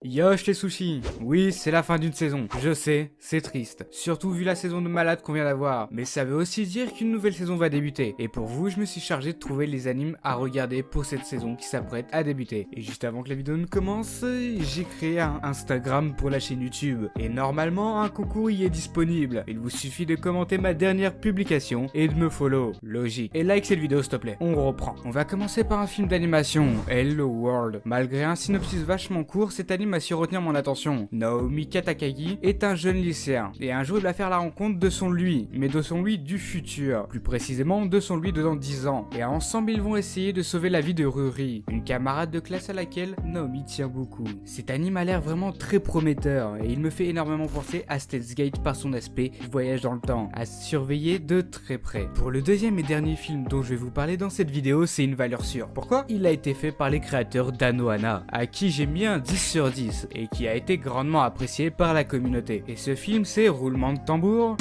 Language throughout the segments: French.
Yosh les sushis. Oui, c'est la fin d'une saison. Je sais, c'est triste. Surtout vu la saison de malade qu'on vient d'avoir. Mais ça veut aussi dire qu'une nouvelle saison va débuter. Et pour vous, je me suis chargé de trouver les animes à regarder pour cette saison qui s'apprête à débuter. Et juste avant que la vidéo ne commence, j'ai créé un Instagram pour la chaîne YouTube. Et normalement, un concours y est disponible. Il vous suffit de commenter ma dernière publication et de me follow. Logique. Et like cette vidéo s'il te plaît. On reprend. On va commencer par un film d'animation, Hello World. Malgré un synopsis vachement court, cet anime a su retenir mon attention. Naomi Katakagi est un jeune lycéen, et un jour il va faire la rencontre de son lui, mais de son lui du futur, plus précisément de son lui de dans 10 ans, et ensemble ils vont essayer de sauver la vie de Ruri, une camarade de classe à laquelle Naomi tient beaucoup. Cet anime a l'air vraiment très prometteur, et il me fait énormément penser à Steins Gate par son aspect voyage dans le temps, à surveiller de très près. Pour le deuxième et dernier film dont je vais vous parler dans cette vidéo, c'est une valeur sûre. Pourquoi? Il a été fait par les créateurs d'Anohana, à qui j'ai mis un 10 sur 10, et qui a été grandement apprécié par la communauté. Et ce film, c'est roulement de tambour.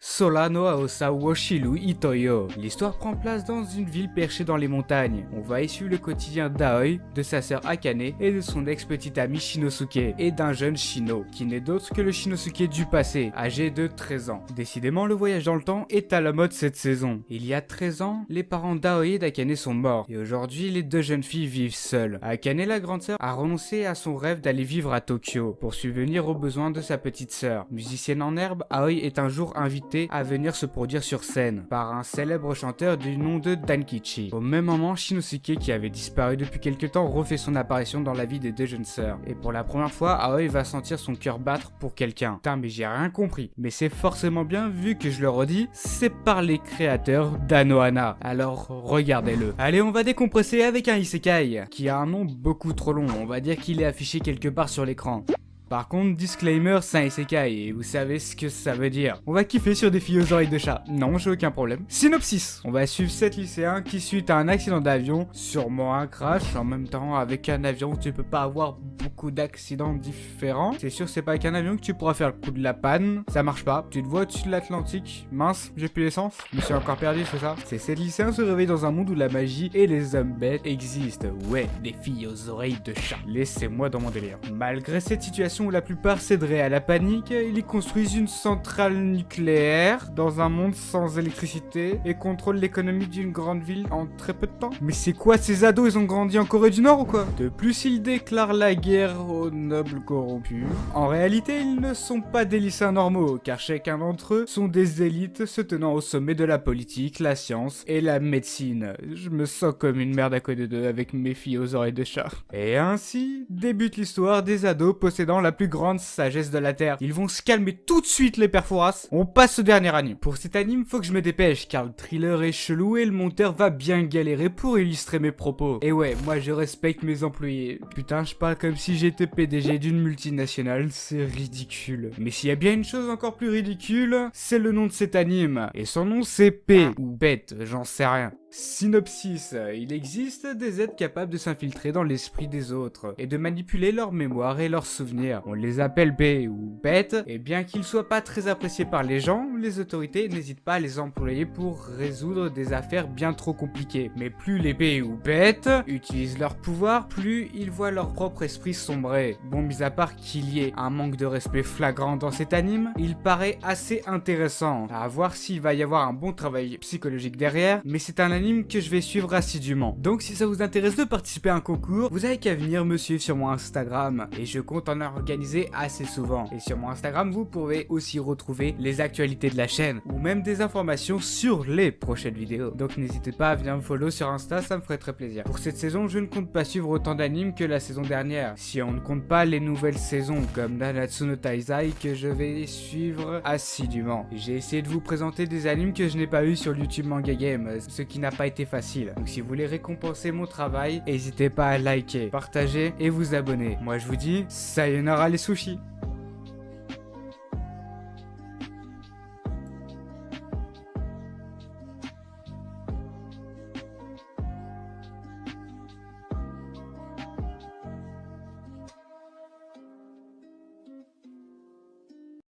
Solano Aosa Woshiru Itoyo. L'histoire prend place dans une ville perchée dans les montagnes. On va y suivre le quotidien d'Aoi, de sa sœur Akane et de son ex-petite amie Shinosuke, et d'un jeune Shino, qui n'est d'autre que le Shinosuke du passé, âgé de 13 ans. Décidément, le voyage dans le temps est à la mode cette saison. Il y a 13 ans, les parents d'Aoi et d'Akane sont morts, et aujourd'hui, les deux jeunes filles vivent seules. Akane, la grande sœur, a renoncé à son rêve d'aller vivre à Tokyo, pour subvenir aux besoins de sa petite sœur. Musicienne en herbe, Aoi est un jour invitée à venir se produire sur scène par un célèbre chanteur du nom de Dankichi. Au même moment, Shinosuke, qui avait disparu depuis quelque temps, refait son apparition dans la vie des deux jeunes sœurs. Et pour la première fois, Aoi va sentir son cœur battre pour quelqu'un. Putain, mais j'ai rien compris. Mais c'est forcément bien, vu que je le redis, c'est par les créateurs d'Anohana. Alors regardez-le. Allez, on va décompresser avec un isekai, qui a un nom beaucoup trop long. On va dire qu'il est affiché quelque part sur l'écran. Par contre, disclaimer, c'est un isekai, et vous savez ce que ça veut dire. On va kiffer sur des filles aux oreilles de chat. Non, j'ai aucun problème. Synopsis. On va suivre 7 lycéens qui, suite à un accident d'avion, sûrement un crash, en même temps, avec un avion, tu peux pas avoir beaucoup d'accidents différents. C'est sûr, c'est pas avec un avion que tu pourras faire le coup de la panne. Ça marche pas. Tu te vois au-dessus de l'Atlantique. Mince, j'ai plus l'essence. Je me suis encore perdu, c'est ça? Ces 7 lycéens se réveillent dans un monde où la magie et les hommes bêtes existent. Ouais, des filles aux oreilles de chat. Laissez-moi dans mon délire. Malgré cette situation où la plupart céderaient à la panique, ils y construisent une centrale nucléaire dans un monde sans électricité et contrôlent l'économie d'une grande ville en très peu de temps. Mais c'est quoi ces ados, ils ont grandi en Corée du Nord ou quoi? De plus, ils déclarent la guerre aux nobles corrompus. En réalité, ils ne sont pas des lycéens normaux, car chacun d'entre eux sont des élites se tenant au sommet de la politique, la science et la médecine. Je me sens comme une merde à côté d'eux avec mes filles aux oreilles de chat. Et ainsi débute l'histoire des ados possédant la plus grande sagesse de la Terre. Ils vont se calmer tout de suite les perforas. On passe au dernier anime. Pour cet anime, faut que je me dépêche car le thriller est chelou et le monteur va bien galérer pour illustrer mes propos. Et ouais, moi je respecte mes employés. Putain, je parle comme si j'étais PDG d'une multinationale, c'est ridicule. Mais s'il y a bien une chose encore plus ridicule, c'est le nom de cet anime. Et son nom c'est P ou Bête, j'en sais rien. Synopsis. Il existe des êtres capables de s'infiltrer dans l'esprit des autres et de manipuler leur mémoire et leurs souvenirs. On les appelle B ou bêtes, et bien qu'ils soient pas très appréciés par les gens, les autorités n'hésitent pas à les employer pour résoudre des affaires bien trop compliquées. Mais plus les B ou bêtes utilisent leur pouvoir, plus ils voient leur propre esprit sombrer. Bon, mis à part qu'il y ait un manque de respect flagrant dans cet anime, il paraît assez intéressant. À voir s'il va y avoir un bon travail psychologique derrière, mais c'est un anime que je vais suivre assidûment. Donc si ça vous intéresse de participer à un concours, vous avez qu'à venir me suivre sur mon Instagram, et je compte en organiser assez souvent. Et sur mon Instagram, vous pourrez aussi retrouver les actualités de la chaîne, ou même des informations sur les prochaines vidéos. Donc n'hésitez pas à venir me follow sur Insta, ça me ferait très plaisir. Pour cette saison, je ne compte pas suivre autant d'animes que la saison dernière, si on ne compte pas les nouvelles saisons, comme Nanatsu no Taizai, que je vais suivre assidûment. J'ai essayé de vous présenter des animes que je n'ai pas eu sur YouTube Manga Game, ce qui n'a pas été facile. Donc si vous voulez récompenser mon travail, n'hésitez pas à liker, partager et vous abonner. Moi je vous dis, sayonara les sushis.